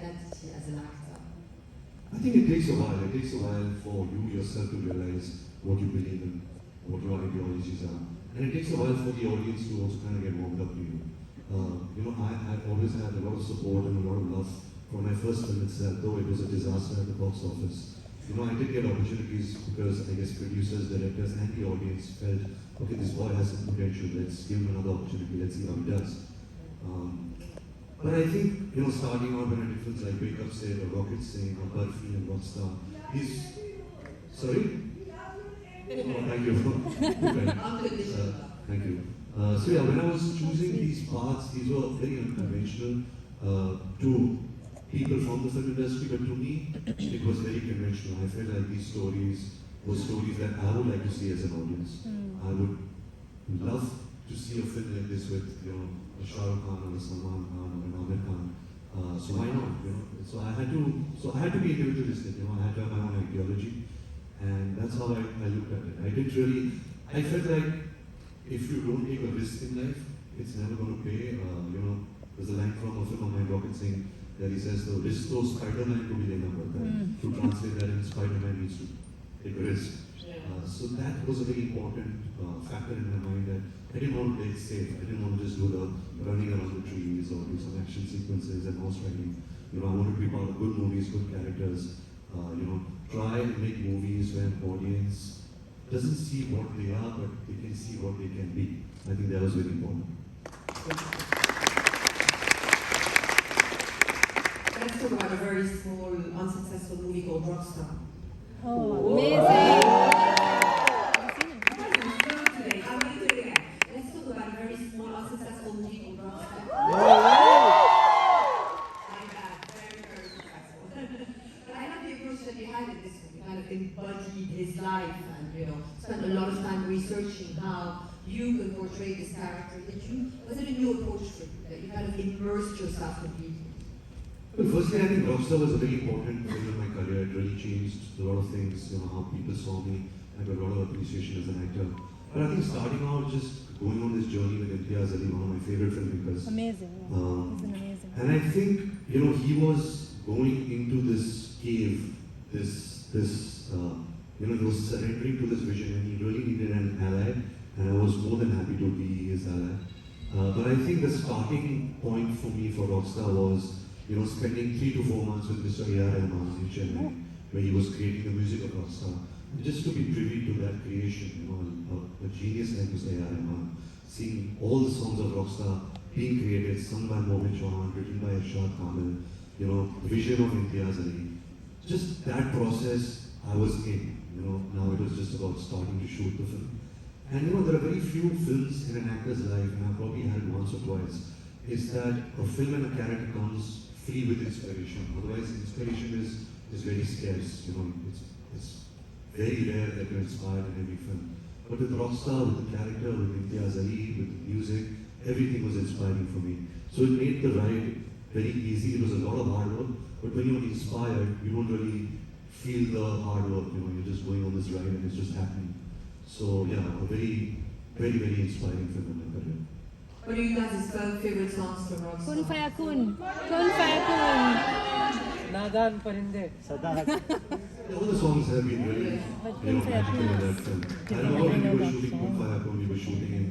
identity as an actor? I think it takes a while. It takes a while for you yourself to realize what you believe in, what your ideologies are. And it takes a while for the audience to also kind of get warmed up to you. I always had a lot of support and a lot of love for my first film itself, though it was a disaster at the box office. I did get opportunities because I guess producers, directors, and the audience felt, okay, this boy has some potential, let's give him another opportunity, let's see how he does. But I think, starting out when I did films like Wake Up Say or Rocket Sing or Barfi and Rockstar, sorry? Oh, thank you. Thank you. So yeah, when I was choosing these paths, these were very unconventional to people from the film industry, but to me, it was very conventional. I felt like these stories were stories that I would like to see as an audience. I would love to see a film like this with, a Shah Rukh Khan or a Salman Khan or an Amir Khan. So why not? So I had to be individualistic. I had to have my own ideology, and that's how I looked at it. I felt like if you don't take a risk in life, it's never going to pay. There's a line from a film of mine, Rocket Sing, where he says, "The risk to Spider-Man to be lena padta hai." To translate that, in Spider-Man needs to take a risk. So that was a very important factor in my mind, that I didn't want to play it safe. I didn't want to just do the running around the trees or do some action sequences and horse riding. I wanted to be part of good movies, good characters. Try and make movies where an audience doesn't see what they are, but they can see what they can be. I think that was very important. Let's talk about a very small, unsuccessful movie called Rockstar. Oh, amazing! Embodied his life and spent a lot of time researching how you can portray this character. Was it a new approach for you, that you kind of immersed yourself completely? Well, firstly, I think Rockstar was a very important film in my career. It really changed a lot of things, how people saw me. I got a lot of appreciation as an actor. But I think starting out, just going on this journey with Imtiaz Ali, one of my favorite filmmakers. Amazing. He's an amazing. And I think, he was going into this cave, he was surrendering to this vision, and he really needed an ally, and I was more than happy to be his ally. But I think the starting point for me for Rockstar was, spending 3 to 4 months with Mr. Rahman in Chennai, where he was creating the music of Rockstar. Just to be privy to that creation, a genius like Mr. Rahman, seeing all the songs of Rockstar being created, sung by Mohammed Chauhan, written by Irshad Kamil, the vision of Imtiaz Ali. Just that process, I was in. Now it was just about starting to shoot the film. And there are very few films in an actor's life, and I've probably had it once or twice, is that a film and a character comes free with inspiration. Otherwise, inspiration is very scarce. It's very rare that you're inspired in every film. But with Rockstar, with the character, with Imtiaz Ali, with the music, everything was inspiring for me. So it made the ride very easy. It was a lot of hard work, but when you're inspired, you don't really feel the hard work. You're just going on this ride and it's just happening. So yeah, a very, very, very inspiring film in my career. What are you guys' favorite songs from Rockstar? Kun Fayakun. Kun Fayakun. Nadan Parinde. Sadat. All the songs have been really, magical in that film. I remember when we were shooting Kun Fayakun, we were shooting in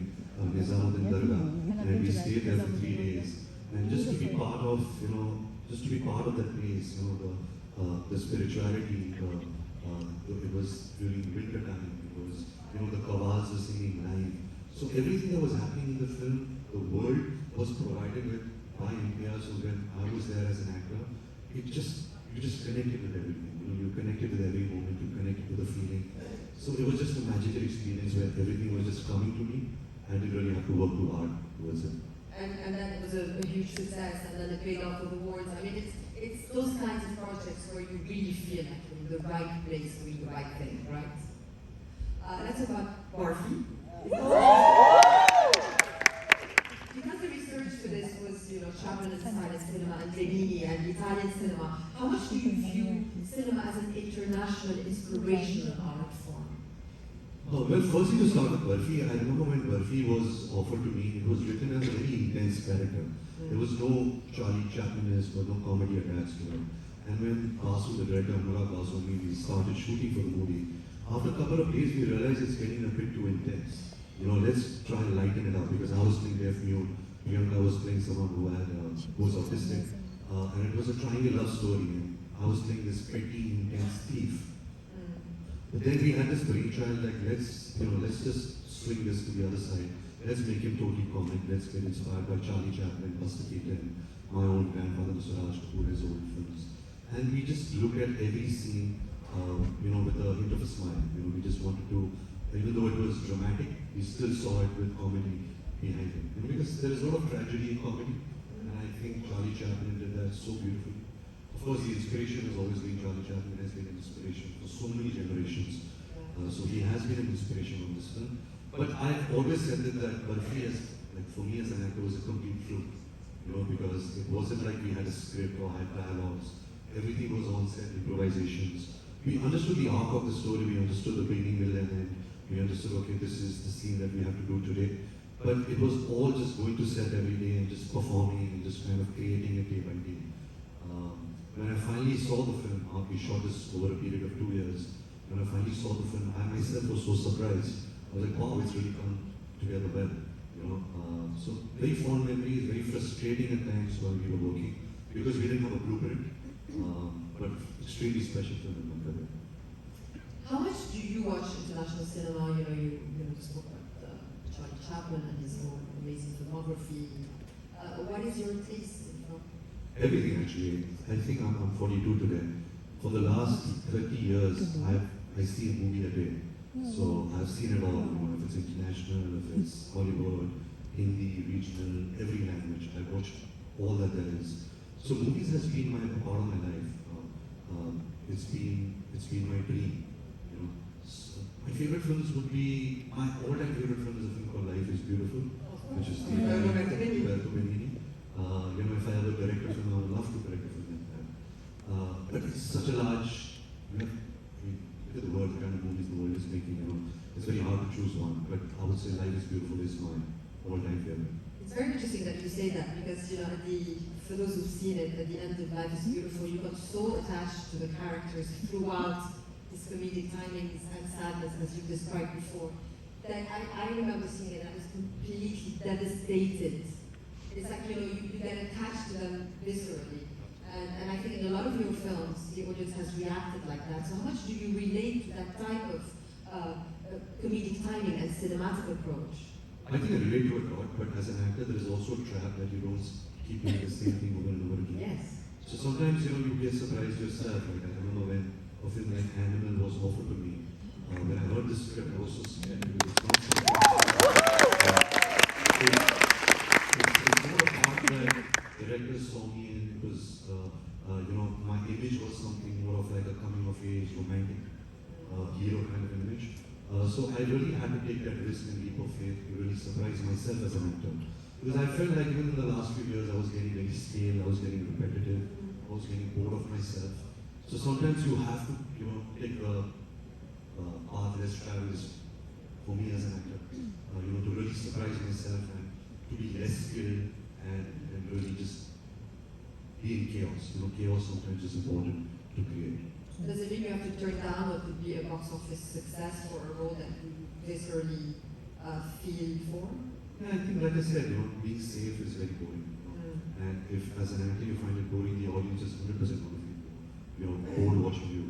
Nizamuddin Dargah, and we stayed there for 3 days. And just to be part of, that place, the spirituality, it was during winter time, it was, the kawals were singing live. So everything that was happening in the film, the world was provided with by Imtiaz. So when I was there as an actor, you just connected with everything. You connected with every moment, you connected with the feeling. So it was just a magical experience where everything was just coming to me. I didn't really have to work too hard towards it. And then it was a huge success, and then it paid off with awards. I mean, it's those kinds of projects where you really feel like you're in the right place doing the right thing, right? Let's talk about Barfi. Because the research for this was, Chaplin and silent cinema and Fellini and Italian cinema, how much do you view cinema as an international inspirational art form? Oh, well, firstly to start with Barfi, I remember when Barfi was offered to me, it was written as a very intense character. There was no Charlie Chaplin-esque or no comedy attached to it. And when Basu, the director, Anurag Basu, we started shooting for the movie, after a couple of days we realized it's getting a bit too intense. You know, let's try and lighten it up because I was playing deaf mute, Priyanka was playing someone who was autistic, and it was a triangle love story. And I was playing this petty, intense thief. But then we had this brainchild like let's just swing this to the other side. Let's make him totally comic. Let's get inspired by Charlie Chaplin, Buster Keaton, my own grandfather, Mr. Rajkapoor, his old films. And we just look at every scene, with a hint of a smile. We just wanted to, even though it was dramatic, we still saw it with comedy behind it. Because there is a lot of tragedy in comedy, and I think Charlie Chaplin did that so beautifully. Of course, the inspiration has always been Charlie Chaplin, has been an inspiration for so many generations. So he has been an inspiration on this film. But I've always said that Barfi, for me as an actor, was a complete fluke. Because it wasn't like we had a script or had dialogues. Everything was on set, improvisations. We understood the arc of the story, we understood the beginning, middle, and end. We understood, okay, this is the scene that we have to do today. But it was all just going to set every day and just performing and just kind of creating it day by day. When I finally saw the film, we shot this over a period of 2 years. When I finally saw the film, I myself was so surprised. I was like, wow, it's really come together well. So very fond memories, very frustrating at times while we were working because we didn't have a blueprint, but extremely special film in my career. How much do you watch international cinema? You spoke about Charlie Chaplin and his own amazing filmography. What is your taste in film? Everything actually. I think I'm 42 today. For the last 30 years, I see a movie a day. So I've seen it all. If it's international, if it's Hollywood, Hindi, regional, every language. I've watched all that there is. So movies has been a part of my life. It's been my dream. So my favorite films would be my all-time favorite film is a film called Life is Beautiful, which is the Roberto Benigni. If I ever direct a film, I would love to direct a film like that. But it's such a large, look at the world, the kind of movies the world is making, it's very hard to choose one. But I would say Life is Beautiful is my all-time favorite. It's very interesting that you say that because, for those who've seen it, at the end of Life is Beautiful, you got so attached to the characters throughout this comedic timings and sadness, as you described before, that I remember seeing it, I was completely devastated. It's like, you get attached to them viscerally. And I think in a lot of your films, the audience has reacted like that. So how much do you relate to that type of comedic timing and cinematic approach? I think I relate to it a lot, but as an actor, there is also a trap that you don't keep doing the same thing over and over again. Yes. So sometimes, you get surprised yourself. Like I remember when a film like Animal was offered to me. When I heard the script, I was so scared because it's not something. It's more a part where directors saw me and it was, my image was something more of like a coming of age, romantic hero kind of image. So I really had to take that risk and leap of faith to really surprise myself as an actor. Because I felt like even in the last few years I was getting very stale, I was getting repetitive, I was getting bored of myself. So sometimes you have to, take a path less traveled for me as an actor. To really surprise myself and to be less skilled and really just be in chaos. Chaos sometimes is important to create. Does it mean you have to turn down what could be a box office success for a role that you viscerally feel for? Yeah, I think, like I said, being safe is very boring. And if, as an actor, you find it boring, the audience is 100% going to feel bored watching you.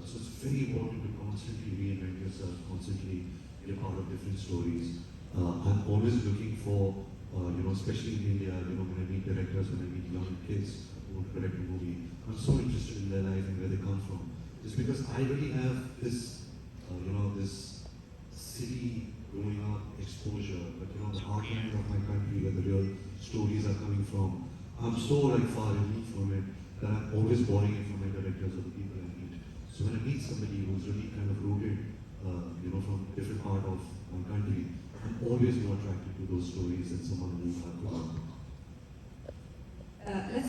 So it's very important to constantly reinvent yourself, constantly be a part of different stories. I'm always looking for, especially in India, when I meet directors, when I meet young kids who want to direct a movie, I'm so interested in their life and where they come from. It's because I really have this, this city growing up exposure, but the heartland of my country where the real stories are coming from. I'm so far removed from it that I'm always borrowing it from my directors or the people I meet. So when I meet somebody who's really kind of rooted, from a different part of my country, I'm always more attracted to those stories than someone who I've grown up.